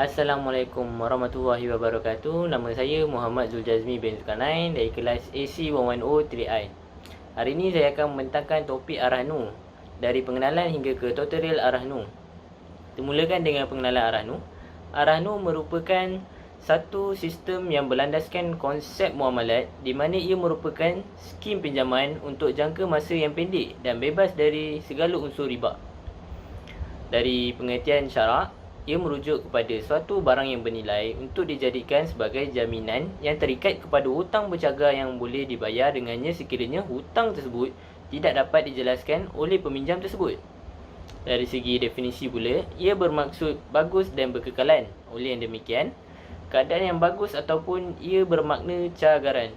Assalamualaikum warahmatullahi wabarakatuh. Nama saya Muhammad Zuljazmi bin Zulkarnain dari kelas AC110 3I. Hari ini saya akan membentangkan topik arah nu, dari pengenalan hingga ke tutorial arah nu. Kita mulakan dengan pengenalan arah nu. Arah nu merupakan satu sistem yang berlandaskan konsep muamalat di mana ia merupakan skim pinjaman untuk jangka masa yang pendek dan bebas dari segala unsur riba. Dari pengertian syarak, ia merujuk kepada suatu barang yang bernilai untuk dijadikan sebagai jaminan yang terikat kepada hutang bercagar yang boleh dibayar dengannya sekiranya hutang tersebut tidak dapat dijelaskan oleh peminjam tersebut. Dari segi definisi pula, ia bermaksud bagus dan berkekalan. Oleh yang demikian, keadaan yang bagus ataupun ia bermakna cagaran.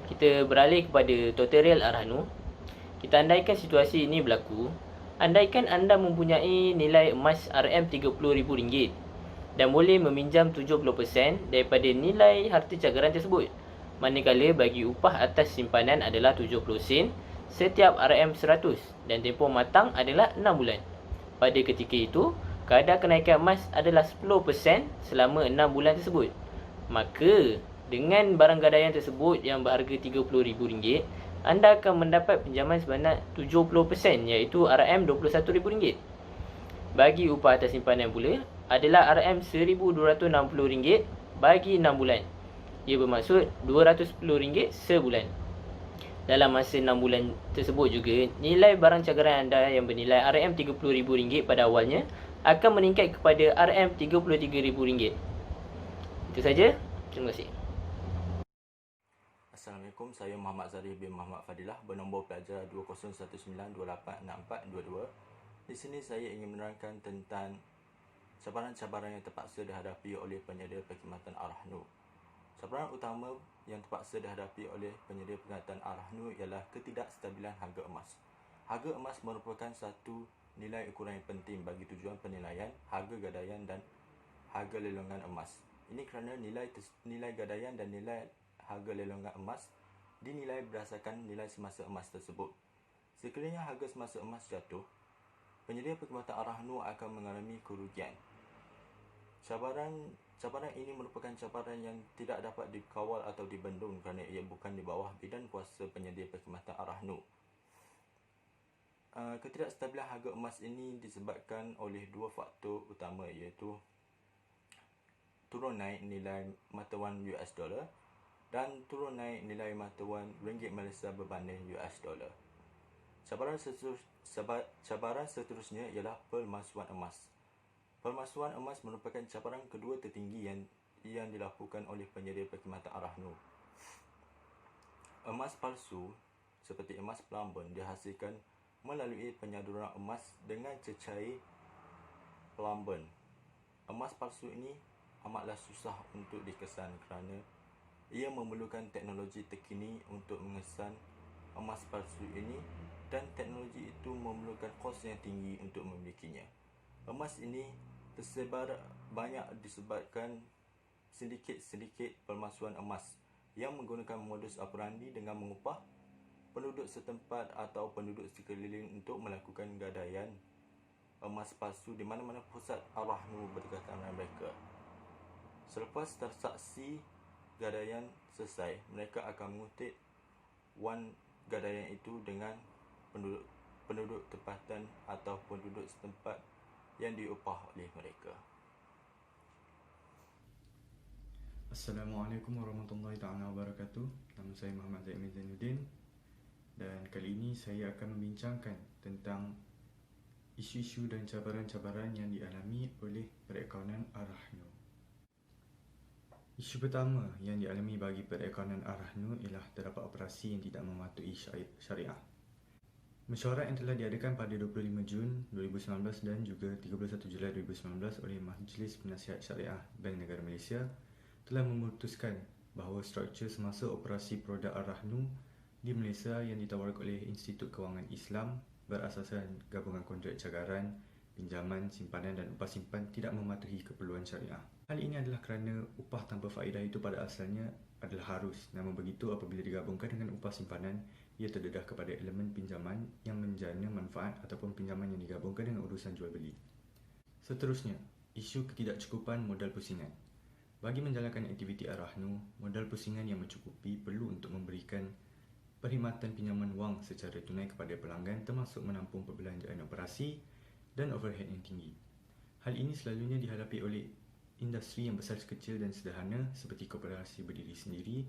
Kita beralih kepada tutorial arah nu. Kita andaikan situasi ini berlaku. Andaikan anda mempunyai nilai emas RM30,000 dan boleh meminjam 70% daripada nilai harta cagaran tersebut. Manakala bagi upah atas simpanan adalah 70 sen setiap RM100 dan tempoh matang adalah 6 bulan. Pada ketika itu, kadar kenaikan emas adalah 10% selama 6 bulan tersebut. Maka, dengan barang gadaian tersebut yang berharga RM30,000, anda akan mendapat pinjaman sebanyak 70% iaitu RM21,000. Bagi upah atas simpanan pula adalah RM1,260 bagi 6 bulan. Ia bermaksud RM210 sebulan. Dalam masa 6 bulan tersebut juga, nilai barang cagaran anda yang bernilai RM30,000 pada awalnya akan meningkat kepada RM33,000. Itu saja. Terima kasih. Assalamualaikum, saya Muhammad Zarif bin Muhammad Fadilah, bernombor pelajar 2019286422. Di sini saya ingin menerangkan tentang cabaran-cabaran yang terpaksa dihadapi oleh penyedia perkhidmatan arah nu. Cabaran utama yang terpaksa dihadapi oleh penyedia perkhidmatan arah nu ialah ketidakstabilan harga emas. Harga emas merupakan satu nilai ukuran yang penting bagi tujuan penilaian harga gadaian dan harga lelongan emas. Ini kerana nilai gadaian dan nilai harga lelongan emas dinilai berdasarkan nilai semasa emas tersebut. Sekiranya harga semasa emas jatuh, penyedia perkhidmatan arah nu akan mengalami kerugian. Cabaran ini merupakan cabaran yang tidak dapat dikawal atau dibendung kerana ia bukan di bawah bidan kuasa penyedia perkhidmatan arah nu. Ketidakstabilan harga emas ini disebabkan oleh dua faktor utama, iaitu turun naik nilai mata wang US dollar dan turun naik nilai mata wang ringgit Malaysia berbanding US dollar. Cabaran seterusnya ialah pemalsuan emas. Pemalsuan emas merupakan cabaran kedua tertinggi yang dilakukan oleh penyedia perkhidmatan arah nu. Emas palsu seperti emas plumber dihasilkan melalui penyaduran emas dengan cecair plumber. Emas palsu ini amatlah susah untuk dikesan kerana ia memerlukan teknologi terkini untuk mengesan emas palsu ini dan teknologi itu memerlukan kos yang tinggi untuk memilikinya. Emas ini tersebar banyak disebabkan sedikit pemalsuan emas yang menggunakan modus operandi dengan mengupah penduduk setempat atau penduduk sekeliling untuk melakukan gadaian emas palsu di mana-mana pusat arah nu berdekatan dengan mereka. Selepas transaksi gadaian selesai, mereka akan mengutip wan gadaian itu dengan penduduk tempatan atau penduduk setempat yang diupah oleh mereka. Assalamualaikum warahmatullahi wabarakatuh. Nama saya Muhammad Zainuddin dan kali ini saya akan membincangkan tentang isu-isu dan cabaran-cabaran yang dialami oleh perekonomian arah nu. Isu pertama yang dialami bagi perekonomian arah nu ialah terdapat operasi yang tidak mematuhi syariah. Mesyuarat yang telah diadakan pada 25 Jun 2019 dan juga 31 Julai 2019 oleh Majlis Penasihat Syariah Bank Negara Malaysia telah memutuskan bahawa struktur semasa operasi produk arah nu di Malaysia yang ditawarkan oleh Institut Kewangan Islam berasaskan gabungan kontrak cagaran, pinjaman, simpanan dan upah simpan tidak mematuhi keperluan syariah. Hal ini adalah kerana upah tanpa faedah itu pada asalnya adalah harus, namun begitu apabila digabungkan dengan upah simpanan, ia terdedah kepada elemen pinjaman yang menjana manfaat ataupun pinjaman yang digabungkan dengan urusan jual beli. Seterusnya, Isu ketidakcukupan modal pusingan. Bagi menjalankan aktiviti Arahnu, modal pusingan yang mencukupi perlu untuk memberikan perkhidmatan pinjaman wang secara tunai kepada pelanggan, termasuk menampung perbelanjaan operasi dan overhead yang tinggi. Hal ini selalunya dihadapi oleh industri yang besar, kecil dan sederhana seperti koperasi berdiri sendiri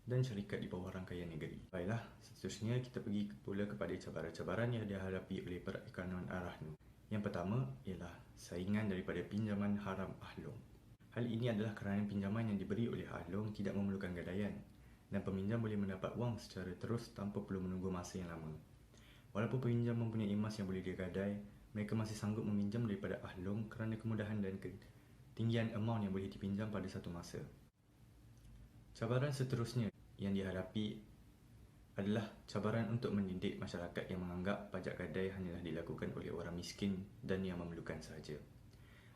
dan syarikat di bawah rangkaian negeri. Baiklah, seterusnya kita pergi pula kepada cabaran-cabaran yang dihadapi oleh perekonomian Arahnu. Yang pertama ialah saingan daripada pinjaman haram Ahlong. Hal ini adalah kerana pinjaman yang diberi oleh Ahlong tidak memerlukan gadaian dan peminjam boleh mendapat wang secara terus tanpa perlu menunggu masa yang lama. Walaupun peminjam mempunyai emas yang boleh digadai, mereka masih sanggup meminjam daripada Ahlong kerana kemudahan dan ketinggian amount yang boleh dipinjam pada satu masa. Cabaran seterusnya yang dihadapi adalah cabaran untuk mendidik masyarakat yang menganggap pajak gadai hanyalah dilakukan oleh orang miskin dan yang memerlukan sahaja.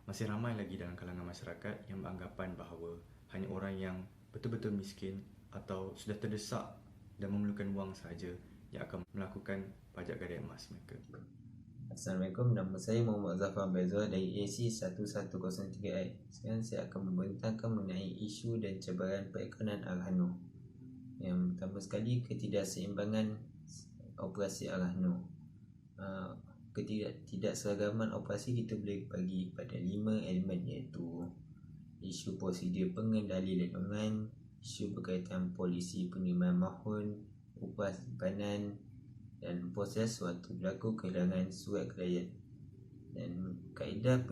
Masih ramai lagi dalam kalangan masyarakat yang beranggapan bahawa hanya orang yang betul-betul miskin atau sudah terdesak dan memerlukan wang sahaja yang akan melakukan pajak gadai emas mereka. Assalamualaikum, nama saya Muhammad Zafar Bezwa dari AC1103I. Sekarang saya akan membentangkan mengenai isu dan cabaran perekonomian Arahnu. Yang pertama sekali, ketidakseimbangan operasi Arahnu. Ketidakseragaman operasi kita boleh bagi pada 5 elemen, iaitu isu prosedur pengendali lindungan, isu berkaitan polisi penerimaan mahun, upah simpanan dan proses waktu berlaku kehilangan surat klien. Dan kaedah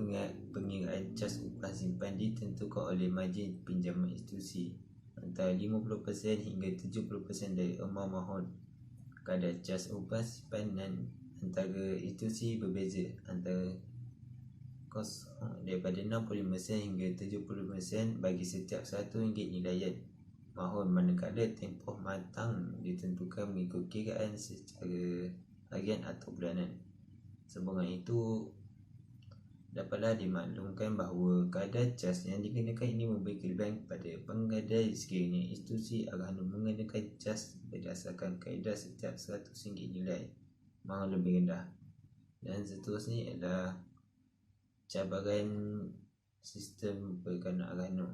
pengiraan cas upah simpan ditentukan oleh margin pinjaman institusi antara 50% hingga 70% dari amount mahun. Kadar cas upah simpanan antara institusi berbeza, antara kos daripada 65% hingga 70% bagi setiap RM1 nilaian mahun, manakala tempoh matang ditentukan mengikut kiraan secara harian atau bulanan. Sambungan itu dapatlah dimaklumkan bahawa kadar cas yang dikenakan ini memberi kelebihan kepada penggadai sekiranya institusi Arahnu mengenakan cas berdasarkan kaedah setiap RM100 nilai mahun lebih rendah. Dan seterusnya ialah cabaran sistem perekonomian Arahnu.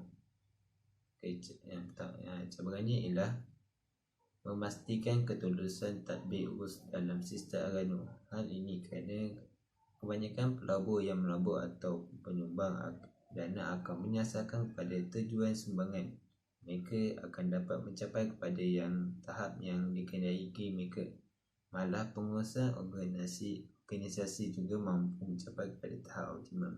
Cabarannya ialah memastikan ketulusan tadbir urus dalam sistem Arahnu. Hal ini kerana kebanyakan pelabur yang melabur atau penyumbang dana akan menyasarkan kepada tujuan sumbangan. Mereka akan dapat mencapai kepada yang tahap yang dikehendaki mereka. Malah pengurusan organisasi juga mampu mencapai kepada tahap optimum.